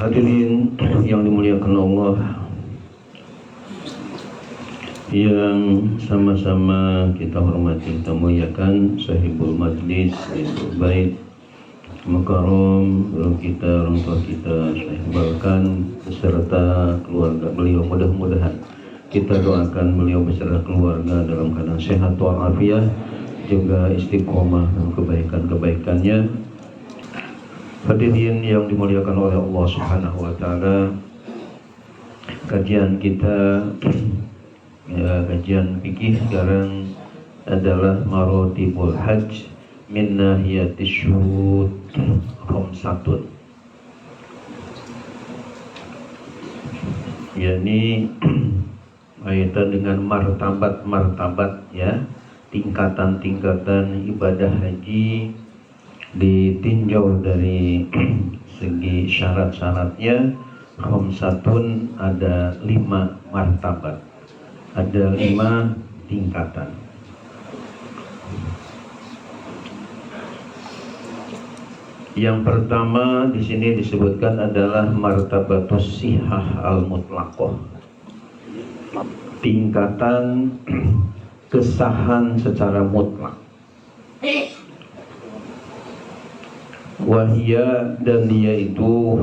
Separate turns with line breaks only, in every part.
Hadirin yang dimuliakan Allah, yang sama-sama kita hormati, kita muliakan sahibul majlis, yaitu Bait Mukarram, orang tua kita Syekh Balkan beserta keluarga beliau. Mudah-mudahan kita doakan beliau beserta keluarga dalam keadaan sehat walafiat, juga istiqomah dan kebaikan-kebaikannya. Hadirin yang dimuliakan oleh Allah Subhanahu wa taala, kajian kita kajian fikih sekarang adalah Maratibul Hajj min nahiyatis syurut khamsatun, yakni kaitan dengan martabat ya, tingkatan-tingkatan ibadah haji ditinjau dari segi syarat-syaratnya. Khamsatun, ada 5 martabat, ada 5 tingkatan. Yang pertama di sini disebutkan adalah martabatus sihah al-mutlaqah, tingkatan kesahan secara mutlak. Wahia, dan dia itu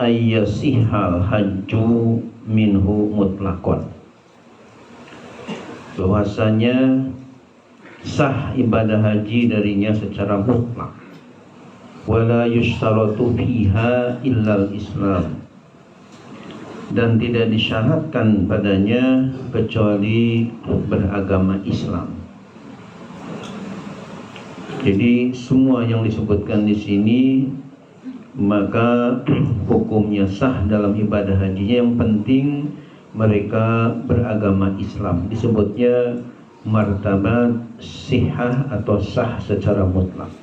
ayyasihal hajju minhu mutlaqan, bahwasanya sah ibadah haji darinya secara mutlak. Wala yushtaratu fiha illal Islam, dan tidak disyaratkan padanya kecuali beragama Islam. Jadi semua yang disebutkan di sini maka hukumnya sah dalam ibadah hajinya. Yang penting mereka beragama Islam, disebutnya martabat sihah atau sah secara mutlak.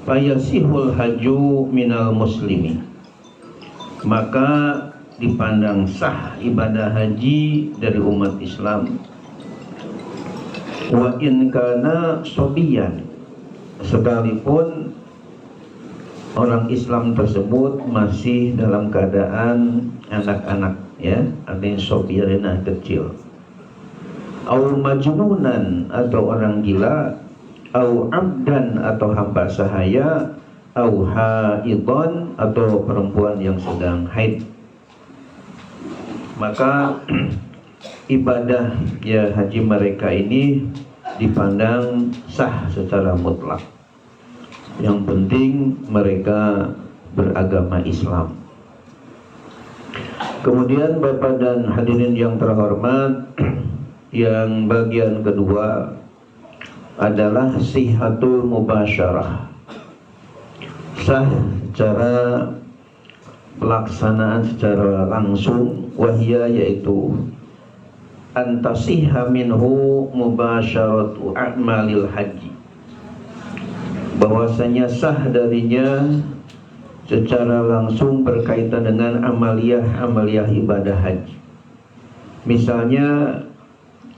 Fayasihul haju minal muslimi, maka dipandang sah ibadah haji dari umat Islam. Wa in kana sobiyan, sekalipun orang Islam tersebut masih dalam keadaan anak-anak, ya, artinya sobirina, kecil. Au majnunan, atau orang gila. Au abdan, atau hamba sahaya. Au haidon, atau perempuan yang sedang haid. Maka ibadah ya haji mereka ini dipandang sah secara mutlak. Yang penting mereka beragama Islam. Kemudian Bapak dan hadirin yang terhormat, yang bagian kedua adalah sihatul mubasyarah, sah secara pelaksanaan secara langsung. Wahia, yaitu antasiha minhu mubasyaratu a'malil haji, bahwasanya sah darinya secara langsung berkaitan dengan amaliyah ibadah haji. Misalnya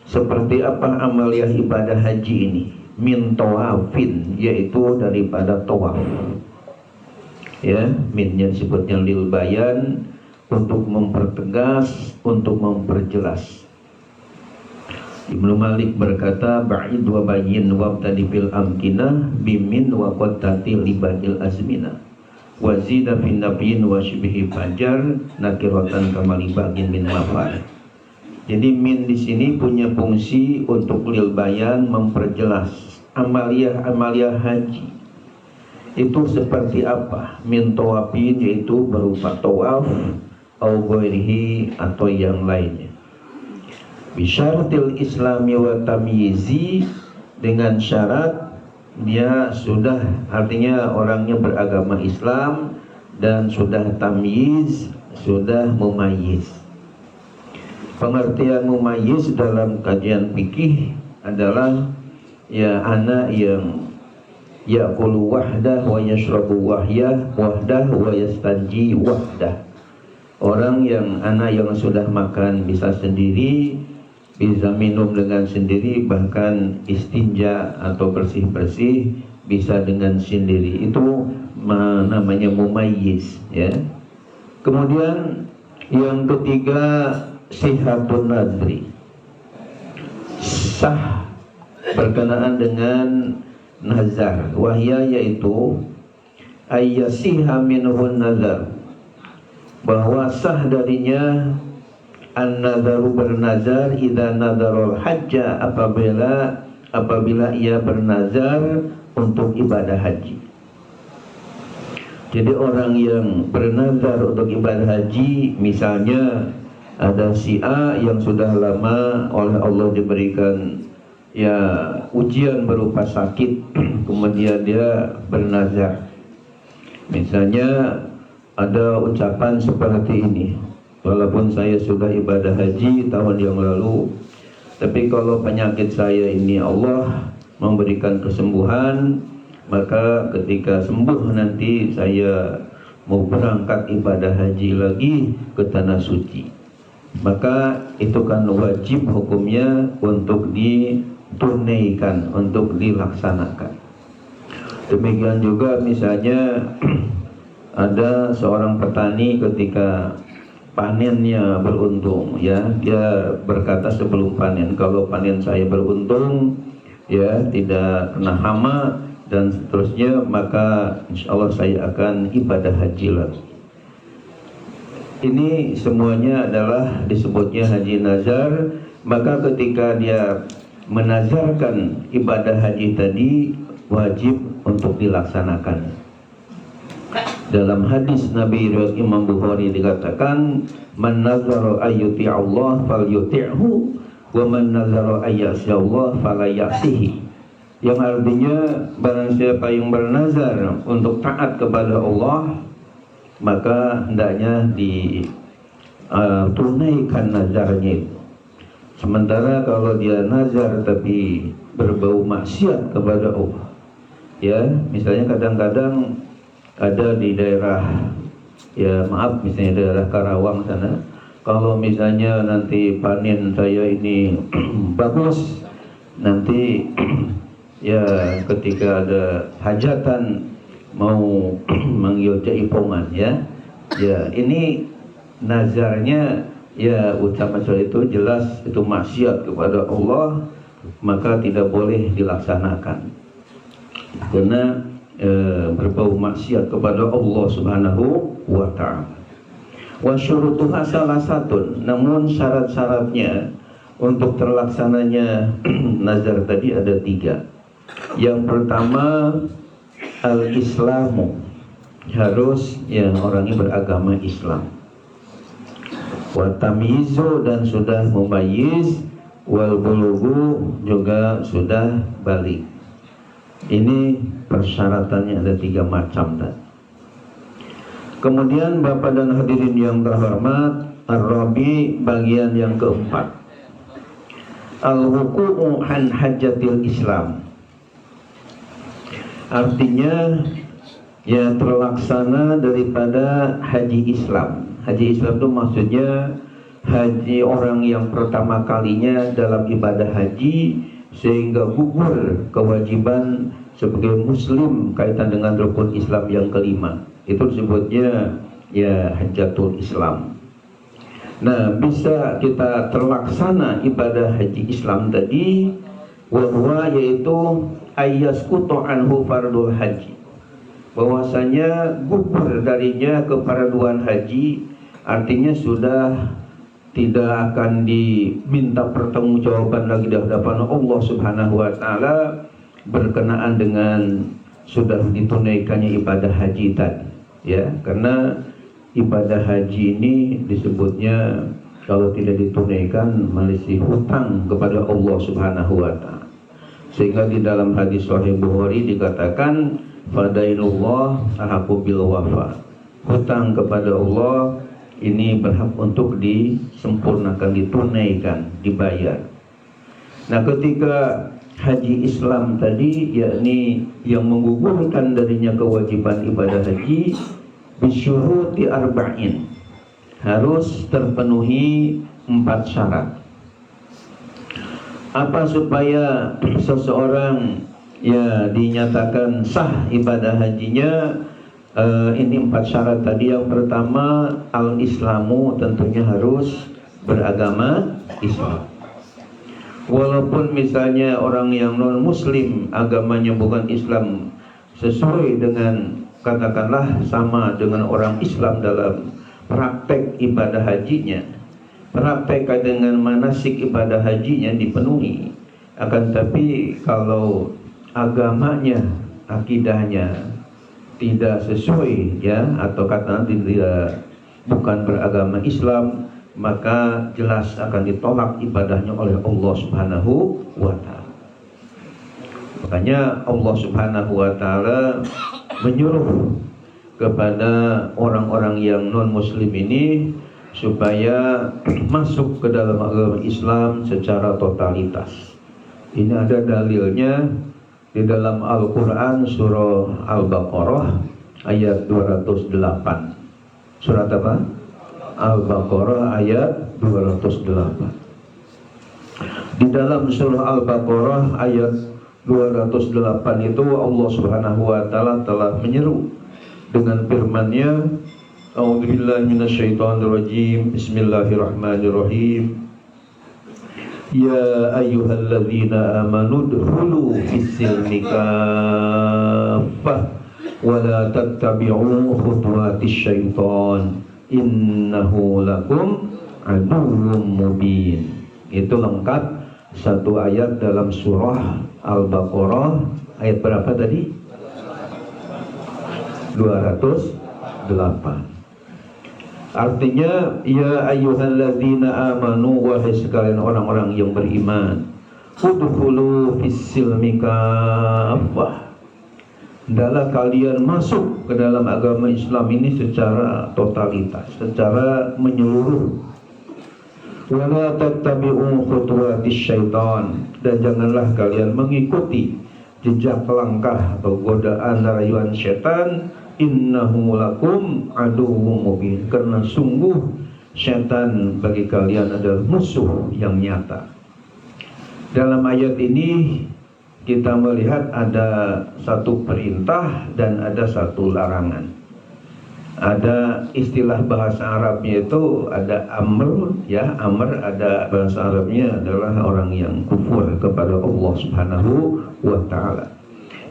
seperti apa amaliyah ibadah haji ini? Min tawafin, yaitu daripada tawaf. Ya, minnya disebutnya lil bayan, untuk mempertegas, untuk memperjelas. Ibnu Malik berkata, ba'id wa bayyin wabtadi fil amkinah bimin wa qattati libadil azminah wa zida fin nabiyyin wa shibhi fajar nakiratan kamali bagin min mafar. Jadi min di sini punya fungsi untuk lil bayan, memperjelas amaliyah haji itu seperti apa. Min tawafin, yaitu berupa tawaf, au ghairihi, atau yang lainnya. Bisyaratil islami wa tamyizi, dengan syarat dia sudah, artinya orangnya beragama Islam dan sudah tamyiz, sudah mumayyiz. Pengertian mumayyiz dalam kajian fikih adalah ya anak yang ya'kulu wahdah wa yashrabu wahdah wa yastanji wahdah. Orang yang anak yang sudah makan bisa sendiri, bisa minum dengan sendiri, bahkan istinja atau bersih-bersih bisa dengan sendiri. Itu namanya mumayyiz, ya. Kemudian yang ketiga, sihatun nadri, sah berkenaan dengan nazar. Wahya yaitu ayyasiha minhun nazar, bahwa sah darinya an-nadharu bernazar, idza nadharul hajja, apabila ia bernazar untuk ibadah haji. Jadi orang yang bernazar untuk ibadah haji, misalnya ada si A yang sudah lama oleh Allah diberikan ya ujian berupa sakit, kemudian dia bernazar. Misalnya ada ucapan seperti ini, walaupun saya sudah ibadah haji tahun yang lalu, tapi kalau penyakit saya ini Allah memberikan kesembuhan, maka ketika sembuh nanti saya mau berangkat ibadah haji lagi ke tanah suci. Maka itu kan wajib hukumnya untuk ditunaikan, untuk dilaksanakan. Demikian juga misalnya ada seorang petani ketika panennya beruntung, ya, dia berkata sebelum panen, kalau panen saya beruntung, ya, tidak kena hama dan seterusnya, maka insya Allah saya akan ibadah haji lagi. Ini semuanya adalah disebutnya haji nazar. Maka ketika dia menazarkan ibadah haji tadi, wajib untuk dilaksanakan. Dalam hadis Nabi riwayat Imam Bukhari dikatakan, man nazara ayyuti Allah falyuti'hu wa man nazara ayyasi Allah falayasihi. Yang artinya barang siapa yang bernazar untuk taat kepada Allah, maka hendaknya ditunaikan nazarnya itu. Sementara kalau dia nazar tapi berbau maksiat kepada Allah, ya, misalnya kadang-kadang ada di daerah, ya maaf, misalnya daerah Karawang sana, kalau misalnya nanti panen saya ini bagus, nanti ya ketika ada hajatan mau manggil jaipongan, ya ini nazarnya, ya ucapan soal itu jelas itu maksiat kepada Allah, maka tidak boleh dilaksanakan karena berbau maksiat kepada Allah Subhanahu wa ta'ala. Wa syurutuha salasatun, namun syarat-syaratnya untuk terlaksananya nazar tadi ada 3. Yang pertama, al-islamu, harus yang orangnya beragama Islam. Wa tamyizu, dan sudah mumayyiz. Wal bulughu, juga sudah balik. Ini persyaratannya ada 3 macam tadi. Kemudian Bapak dan hadirin yang terhormat, ar-rabi, bagian yang keempat, al-wuqu'u an hajjatil Islam. Artinya ya terlaksana daripada haji Islam. Haji Islam itu maksudnya haji orang yang pertama kalinya dalam ibadah haji, sehingga gugur kewajiban sebagai muslim kaitan dengan rukun Islam yang kelima. Itu disebutnya ya hajjatul Islam. Nah, bisa kita terlaksana ibadah haji Islam tadi, wahwa, yaitu ayyaskutu anhu fardul haji, bahwasanya gugur darinya kefarduan haji, artinya sudah tidak akan diminta pertanggungjawaban lagi di hadapan Allah Subhanahu wa ta'ala berkenaan dengan sudah ditunaikannya ibadah haji tadi, ya, karena ibadah haji ini disebutnya kalau tidak ditunaikan masih hutang kepada Allah Subhanahu wa ta'ala. Sehingga di dalam hadis Sahih Bukhari dikatakan, fadainullah ahaqqu bil wafa, hutang kepada Allah ini berhak untuk disempurnakan, ditunaikan, dibayar. Nah, ketika haji Islam tadi, yakni yang menggugurkan darinya kewajiban ibadah haji, bisyuruti arba'in, harus terpenuhi 4 syarat. Apa supaya seseorang ya dinyatakan sah ibadah hajinya? Ini 4 syarat tadi. Yang pertama, al-islamu, tentunya harus beragama Islam. Walaupun misalnya orang yang non muslim agamanya bukan Islam, sesuai dengan, katakanlah sama dengan orang Islam dalam praktek ibadah hajinya, praktek dengan manasik ibadah hajinya dipenuhi, akan tapi kalau agamanya, akidahnya tidak sesuai, ya, atau kata tidak, bukan beragama Islam, maka jelas akan ditolak ibadahnya oleh Allah Subhanahu wa Ta'ala. Makanya Allah Subhanahu wa Ta'ala menyuruh kepada orang-orang yang non muslim ini supaya masuk ke dalam agama Islam secara totalitas. Ini ada dalilnya di dalam Al-Quran, surah Al-Baqarah ayat 208. Surat apa? Al-Baqarah ayat 208. Di dalam surah Al-Baqarah ayat 208 itu Allah Subhanahu wa Ta'ala telah menyeru dengan firman-Nya, A'udzubillahi minasyaitonirrajim, Bismillahirrahmanirrahim. Ya ayyuhalladzina amanu udkhulu fis-silmi kaffah wa la tattabi'u khutuwatis syaitan innahu lakum aduwwum mubin. Itu lengkap satu ayat dalam surah Al-Baqarah ayat berapa tadi? 208. Artinya, ya ayyuhalladzina amanu, wahai sekalian orang-orang yang beriman, udkhulu fis-silmi kaffah, hendaklah kalian masuk ke dalam agama Islam ini secara totalitas, secara menyeluruh. Wala tattabi'u khutuwatis syaitan, dan janganlah kalian mengikuti jejak langkah atau godaan rayuan setan. Innahu lakum aduwwum mubin, karena sungguh setan bagi kalian adalah musuh yang nyata. Dalam ayat ini kita melihat ada satu perintah dan ada satu larangan. Ada istilah bahasa Arabnya itu ada amr, ya, amr, ada bahasa Arabnya adalah orang yang kufur kepada Allah Subhanahu wa Ta'ala.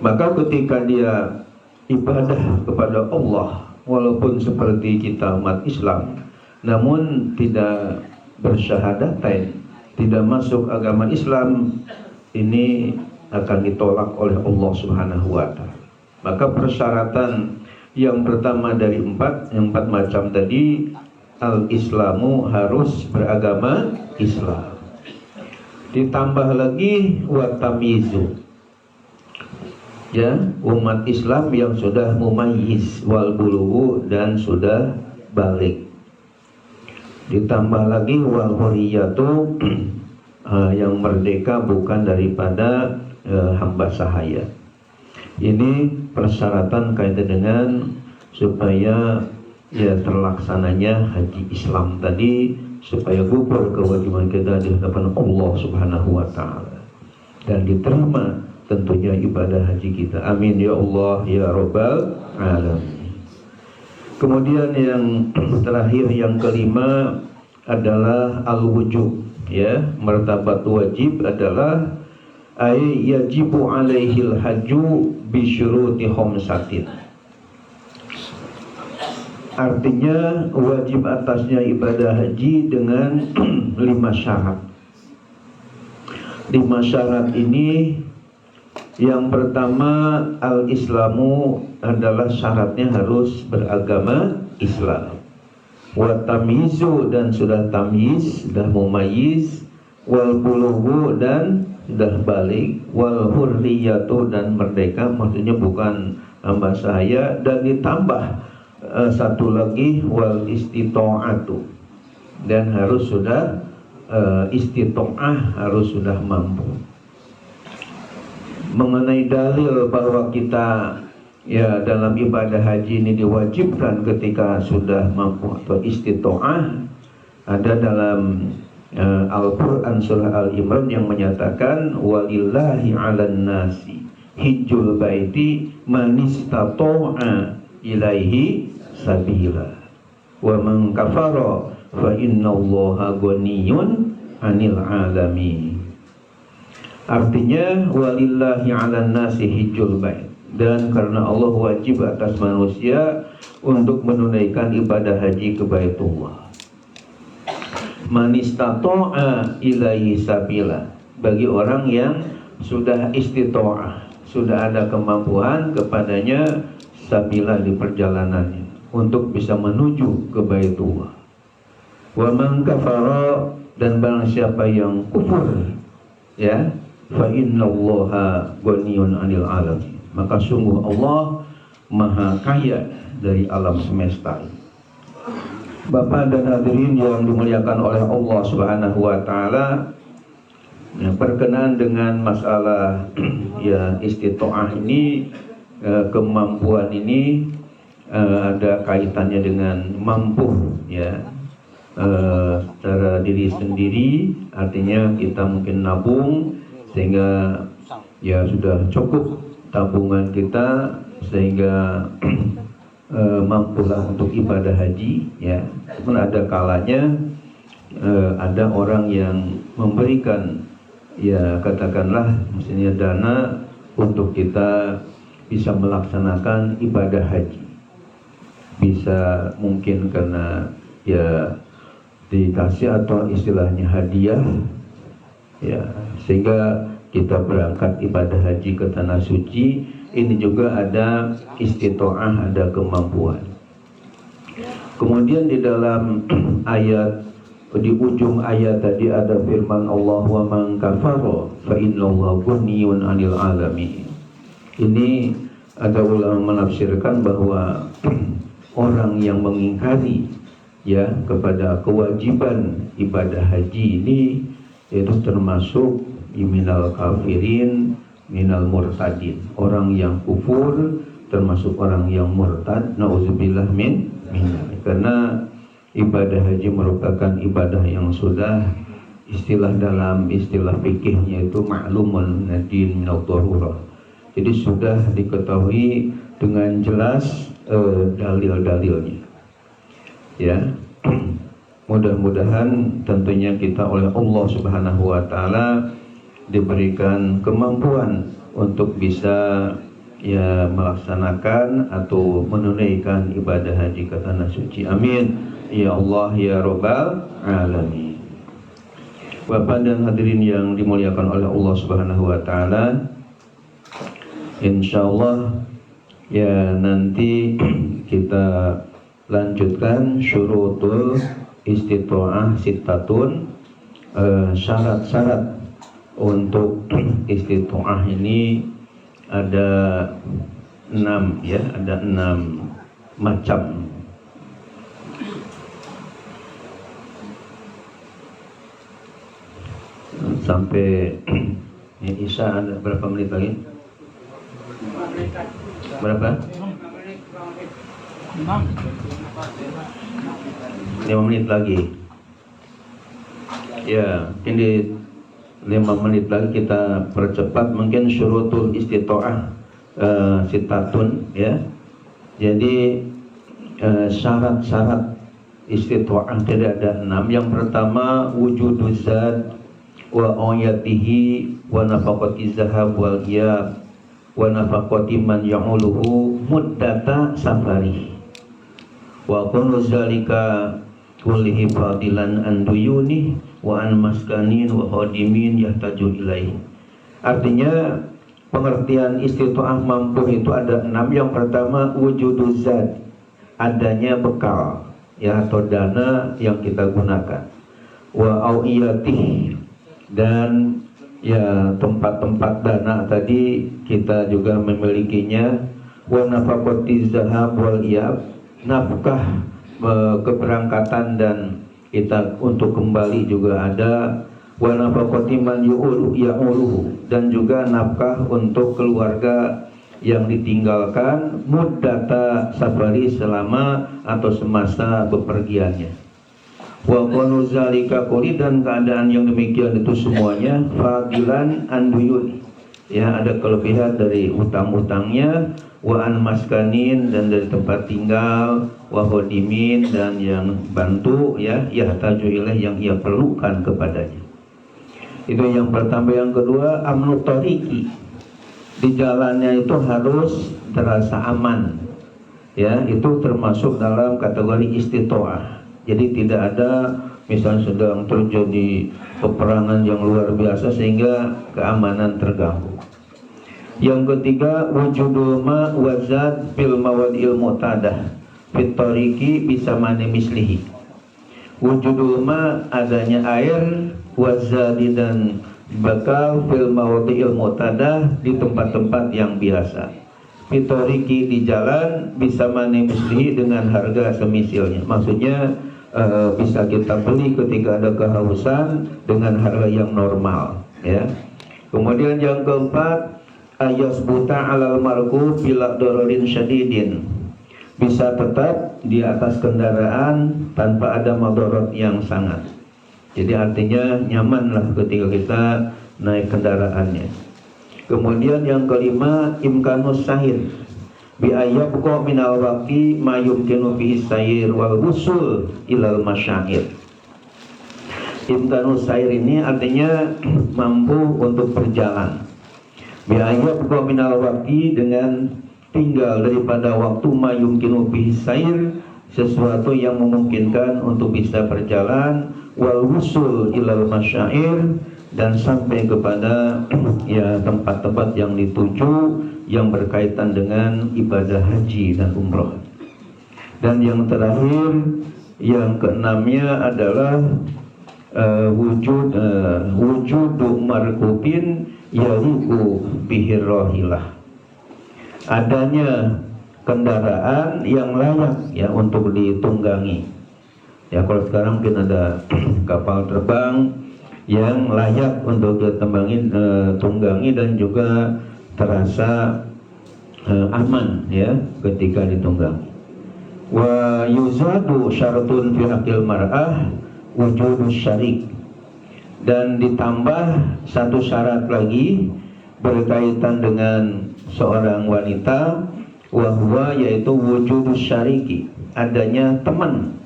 Maka ketika dia ibadah kepada Allah, walaupun seperti kita umat Islam, namun tidak bersyahadatain, tidak masuk agama Islam, ini akan ditolak oleh Allah Subhanahu wa Ta'ala. Maka persyaratan yang pertama dari yang empat macam tadi, al-islamu, harus beragama Islam. Ditambah lagi watamizu, ya, umat Islam yang sudah mumayyiz wal bulughu, dan sudah balik. Ditambah lagi wal huriyatu, yang merdeka bukan daripada hamba sahaya. Ini persyaratan kaitan dengan supaya ya terlaksananya haji Islam tadi, supaya gugur kewajiban kita di hadapan Allah Subhanahu wa Ta'ala dan diterima tentunya ibadah haji kita. Amin ya Allah ya Rabbal alamin. Kemudian yang terakhir, yang kelima adalah al-wujub, ya, martabat wajib adalah ay yajibu alaihil hajju bi syuruti khamsatin. Artinya wajib atasnya ibadah haji dengan 5 syarat. 5 syarat ini, yang pertama al-islamu, adalah syaratnya harus beragama Islam. Wa tamyizu, dan sudah tamyiz, sudah mumayyiz. Wal bulughu, dan sudah balik. Wal hurriyatu, dan merdeka, maksudnya bukan hamba sahaya. Dan ditambah satu lagi, wal istita'atu, dan harus sudah istita'ah, harus sudah mampu. Mengenai dalil bahwa kita ya dalam ibadah haji ini diwajibkan ketika sudah mampu atau istita'ah, ada dalam Al-Quran surah Al-Imran yang menyatakan walillahi 'alan nasi hijjul baiti man istata'a ilaihi sabila. Wa man kafara fa innallaha ghaniyun 'anil 'alamin. Artinya walillahi 'alan nasi hijjul bait, dan karena Allah wajib atas manusia untuk menunaikan ibadah haji ke Baitullah. Man istata'a ilaihi sabila, bagi orang yang sudah istita'ah, sudah ada kemampuan kepadanya sabila di perjalanannya untuk bisa menuju ke Baitullah. Wa man kafara, dan barang siapa yang kufur, ya, fa innallaha ghaniyun 'anil 'alamin, maka sungguh Allah maha kaya dari alam semesta. Bapak dan hadirin yang dimuliakan oleh Allah Subhanahu wa taala, ya, berkenaan dengan masalah ya istita'ah ini, kemampuan ini ada kaitannya dengan mampu, ya, secara diri sendiri, artinya kita mungkin nabung sehingga ya sudah cukup tabungan kita sehingga mampulah untuk ibadah haji, ya. Pun ada kalanya ada orang yang memberikan, ya, katakanlah misalnya dana untuk kita bisa melaksanakan ibadah haji. Bisa mungkin karena ya dikasih atau istilahnya hadiah, ya, sehingga kita berangkat ibadah haji ke tanah suci. Ini juga ada istita'ah, ada kemampuan. Kemudian di dalam ayat, di ujung ayat tadi ada firman Allah, wa man kafara fa innallaha ghaniyun 'anil 'alamin. Ini ada ulama menafsirkan bahwa orang yang mengingkari, ya, kepada kewajiban ibadah haji ini itu termasuk minal kafirin minal murtadin, orang yang kufur, termasuk orang yang murtad, nauzubillah min. Karena ibadah haji merupakan ibadah yang sudah dalam istilah fikihnya itu ma'lumun nadin minal darurah. Jadi sudah diketahui dengan jelas dalil-dalilnya, ya. Mudah-mudahan tentunya kita oleh Allah Subhanahu wa taala diberikan kemampuan untuk bisa, ya, melaksanakan atau menunaikan ibadah haji ke tanah suci. Amin ya Allah ya Rabbal alamin. Bapak dan hadirin yang dimuliakan oleh Allah Subhanahu wa taala, insyaallah ya nanti kita lanjutkan syurutul istita'ah sittatun, syarat-syarat untuk istita'ah ini ada 6, ya, ada 6 macam. Sampai Isya ada berapa menit lagi? Berapa? 5 menit lagi. Ya, ini 5 menit lagi kita percepat. Mungkin syurutul istita'ah sittatun, ya. Jadi syarat-syarat istita'ah tidak ada 6. Yang pertama wujuduz zat wa ayatihi wa nafaqati zahab wal iyab wa nafaqati man ya'uluhu muddata safari wa kullu zalika kullihi fadilan an duyuni wa an maskanin wa khadimin yahtaju ilaih. Artinya pengertian istita'ah mampu itu ada 6. Yang pertama wujuduz zat, adanya bekal, ya, atau dana yang kita gunakan. Wa awiyatih, dan ya tempat-tempat dana tadi kita juga memilikinya. Wa nafaqati zahab wal iyab, nafkah keberangkatan dan kita untuk kembali juga ada. Wa nafaqati man ya'uluhu, dan juga nafkah untuk keluarga yang ditinggalkan muddata safari, selama atau semasa bepergiannya. Wa qanu zalika quli, dan keadaan yang demikian itu semuanya fadilan anduyun, ya ada kelebihan dari utang-utangnya, wa an maskanin dan dari tempat tinggal, wa hodimin dan yang bantu ya yahtaju ilaih yang ia perlukan kepadanya. Itu yang pertama. Yang kedua, amnu tariqi, di jalannya itu harus terasa aman ya, itu termasuk dalam kategori istitoah. Jadi tidak ada misalnya sedang terjadi peperangan yang luar biasa sehingga keamanan terganggu. Yang ketiga, wujudul ma wazad fil mawadil mu'tadah fit tariqi bisa mani mislihi. Wujudul ma, adanya air, wazadi dan bakal fil mawadil mu'tadah di tempat-tempat yang biasa. Fit tariqi di jalan bisa mani mislihi dengan harga semisilnya. Maksudnya bisa kita beli ketika ada kehausan dengan harga yang normal ya. Kemudian yang keempat, ayasbuta alal markub bila dororin syadidin, bisa tetap di atas kendaraan tanpa ada madarat yang sangat. Jadi artinya nyamanlah ketika kita naik kendaraannya. Kemudian yang kelima, imkanus sahir bi ayyabqa minal waqti ma yumkinu fihi sayr wal wusul ilal masyair. Imkanus sayr ini artinya mampu untuk berjalan. Bi ayyabqa minal waqti, dengan tinggal daripada waktu ma yumkinu fihi sayr, sesuatu yang memungkinkan untuk bisa berjalan, wal wusul ilal masyair, dan sampai kepada ya tempat-tempat yang dituju yang berkaitan dengan ibadah haji dan umroh. Dan yang terakhir, yang keenamnya adalah wujudu markubin yaliku bihir rahilah, adanya kendaraan yang layak ya untuk ditunggangi. Ya kalau sekarang mungkin ada kapal terbang yang layak untuk tunggangi dan juga terasa aman ya ketika ditunggangi. Wa yuzadu syaratun fi haqqil mar'ah wujudus syarik, dan ditambah satu syarat lagi berkaitan dengan seorang wanita, wa huwa, yaitu wujudus syariki, adanya teman,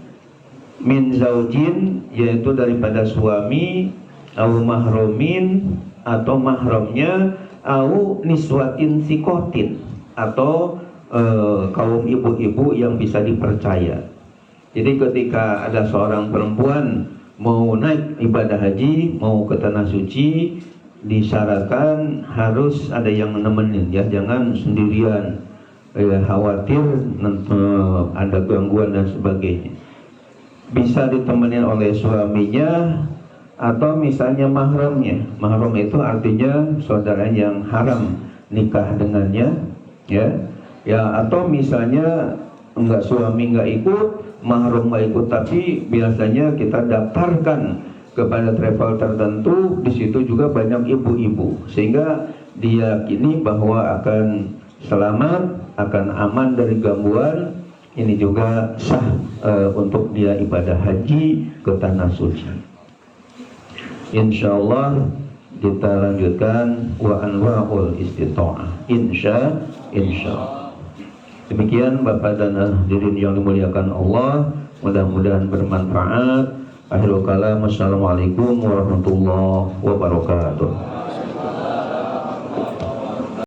min zaujin, yaitu daripada suami, au mahromin, atau mahramnya, au niswatin sikotin, atau kaum ibu-ibu yang bisa dipercaya. Jadi ketika ada seorang perempuan mau naik ibadah haji, mau ke tanah suci, disyaratkan harus ada yang nemenin ya, jangan sendirian, khawatir ada gangguan dan sebagainya. Bisa ditemenin oleh suaminya atau misalnya mahramnya. Mahram itu artinya saudara yang haram nikah dengannya ya. Ya, atau misalnya enggak, suami enggak ikut, mahram enggak ikut, tapi biasanya kita daftarkan kepada travel tertentu, di situ juga banyak ibu-ibu, sehingga diyakini bahwa akan selamat, akan aman dari gangguan. Ini juga sah untuk dia ibadah haji ke tanah suci. Insyaallah kita lanjutkan wa anwa'ul istita'ah. Insyaallah. Demikian Bapak dan hadirin yang dimuliakan Allah, mudah-mudahan bermanfaat. Akhirul kalam, wassalamualaikum warahmatullahi wabarakatuh.